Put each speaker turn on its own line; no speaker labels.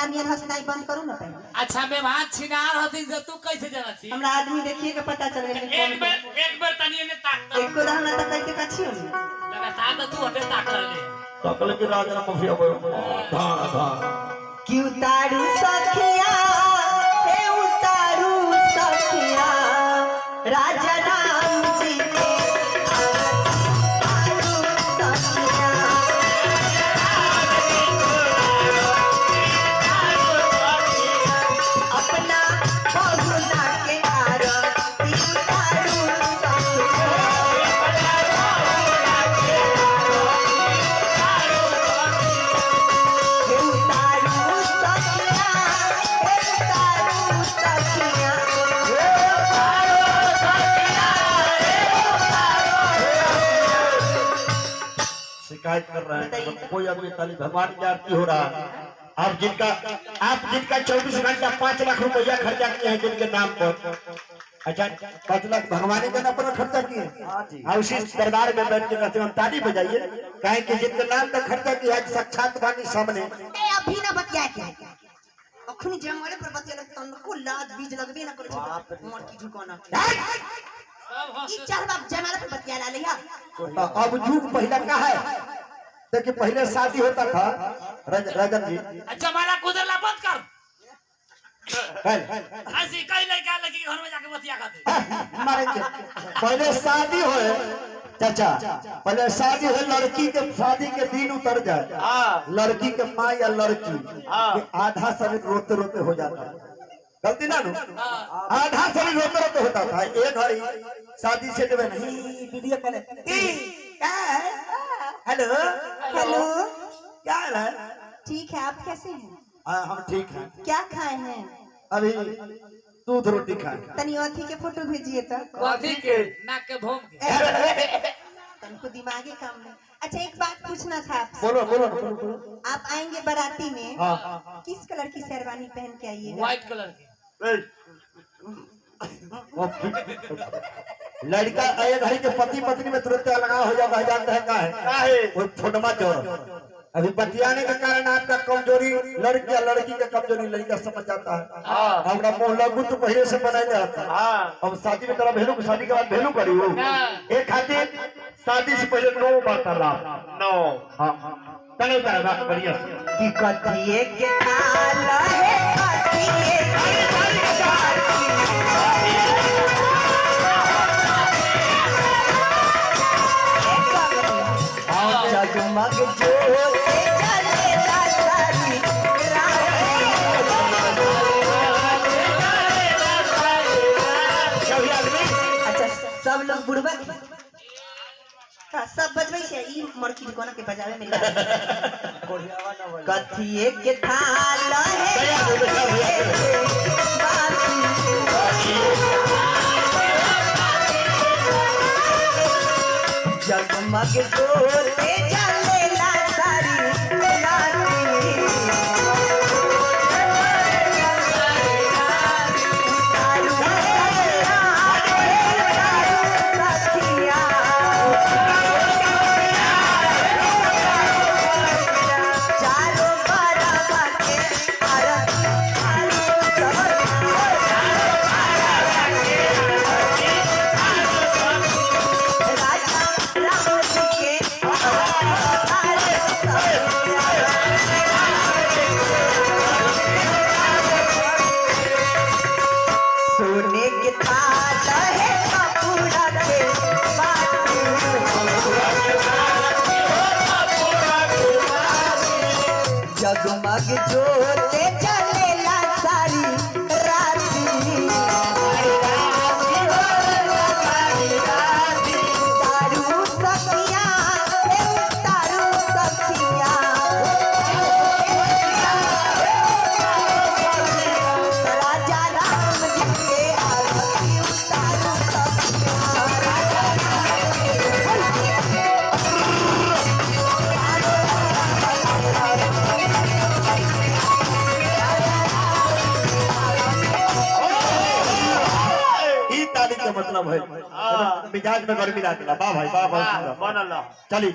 नियर हंसनाई बंद करू ना पहले।
अच्छा मैं वहां छिनार होती जो तू कैसे जाना छी
हमरा आदमी देखिए के पता चल गया।
एक बार तनिए ने ताक
एको दाना तक कहते काछी हो
लगातार तो तू हटे ताक रहले
सकल के राजा मफिया धान धान
कि उतारू सखिया हे उतारू सखिया राजा राम जी के उतारू सखिया अपना बहुना के आरती उतारू
शिकायत कर रहे हैं कोई आदमी खाली भगवान की आरती हो रहा है। आप जिनका 24 घंटा 5 लाख रुपया खर्चा किए हैं जिनके नाम पर, अच्छा 5 लाख भगवान के नाम पर खर्चा किए और उसी दरबार में बैठ के कहते हैं ताली बजाइए, कहें कि जिनके नाम पर खर्चा किया है साक्षात बानी सामने।
अभी ना बतिया क्या अखनी जंगले पर बतिया लगता को लाज बीज लगबे ना करे मोर की झुकाना ई चार बाप जमाना पे बतिया ला लिया।
अब युग पहला का है, देखिए पहले शादी होता था रजन जी
जमाना गुजरला बंद कर ऐसी कई लड़का लड़की घर में जाके बतिया खाते
मारेंगे। पहले शादी होए चाचा, पहले शादी हो लड़की के शादी के दिन उतर जाए लड़की के माँ या लड़की के आधा शरीर रोते रोते हो जाता है, गलती ना नो आधा शरीर रोते रोते होता था। एक घड़ी शादी से जब नहीं वीडियो कॉल हेलो
हेलो
क्या हाल है?
ठीक है आप कैसे हैं?
हम ठीक हैं।
क्या खाए हैं?
अभी दूध रोटी खाए।
तनी अथी के फोटो भेजिए तो
कथी के नाक के भोम के
तनको दिमागी काम नहीं। अच्छा एक बात पूछना था आपसे।
बोलो बोलो बोलो।
आप आएंगे बाराती में
हाँ
किस कलर की शेरवानी पहन के आइएगा?
व्हाइट कलर के
लड़का एक घड़ी के पति पत्नी में तुरंत लगाव हो जाता है, जानते हैं क्या है वो फोटमा चोर। अभी बतियाने के कारण आपका कमजोरी लड़की या लड़की का कमजोरी लड़का समझ जाता है। हमरा मोह लगू तो पहले से बनाए जाता है। अब शादी में तरह भेलू शादी के बाद भेलू करी हो एक खातिर शादी से पहले 9 वार्तालाप 9 हाँ तने बात बढ़िया
कि कथिए के थाला है कथिए जगमग ज्योति जलेला सारी अच्छा सब लोग बुढ़वा सब बजबै छै ई मरकी कोना के बजावे में कथिए के थाला है जगमग ज्योति जलेला सारी जगमग ज्योति जलेला सारी राती तारू सखिया तारू सखिया राजा राम जी के आरती उतारू
मतलब है मिजाज में गर्मी ला वाह भाई वाह बहुत चली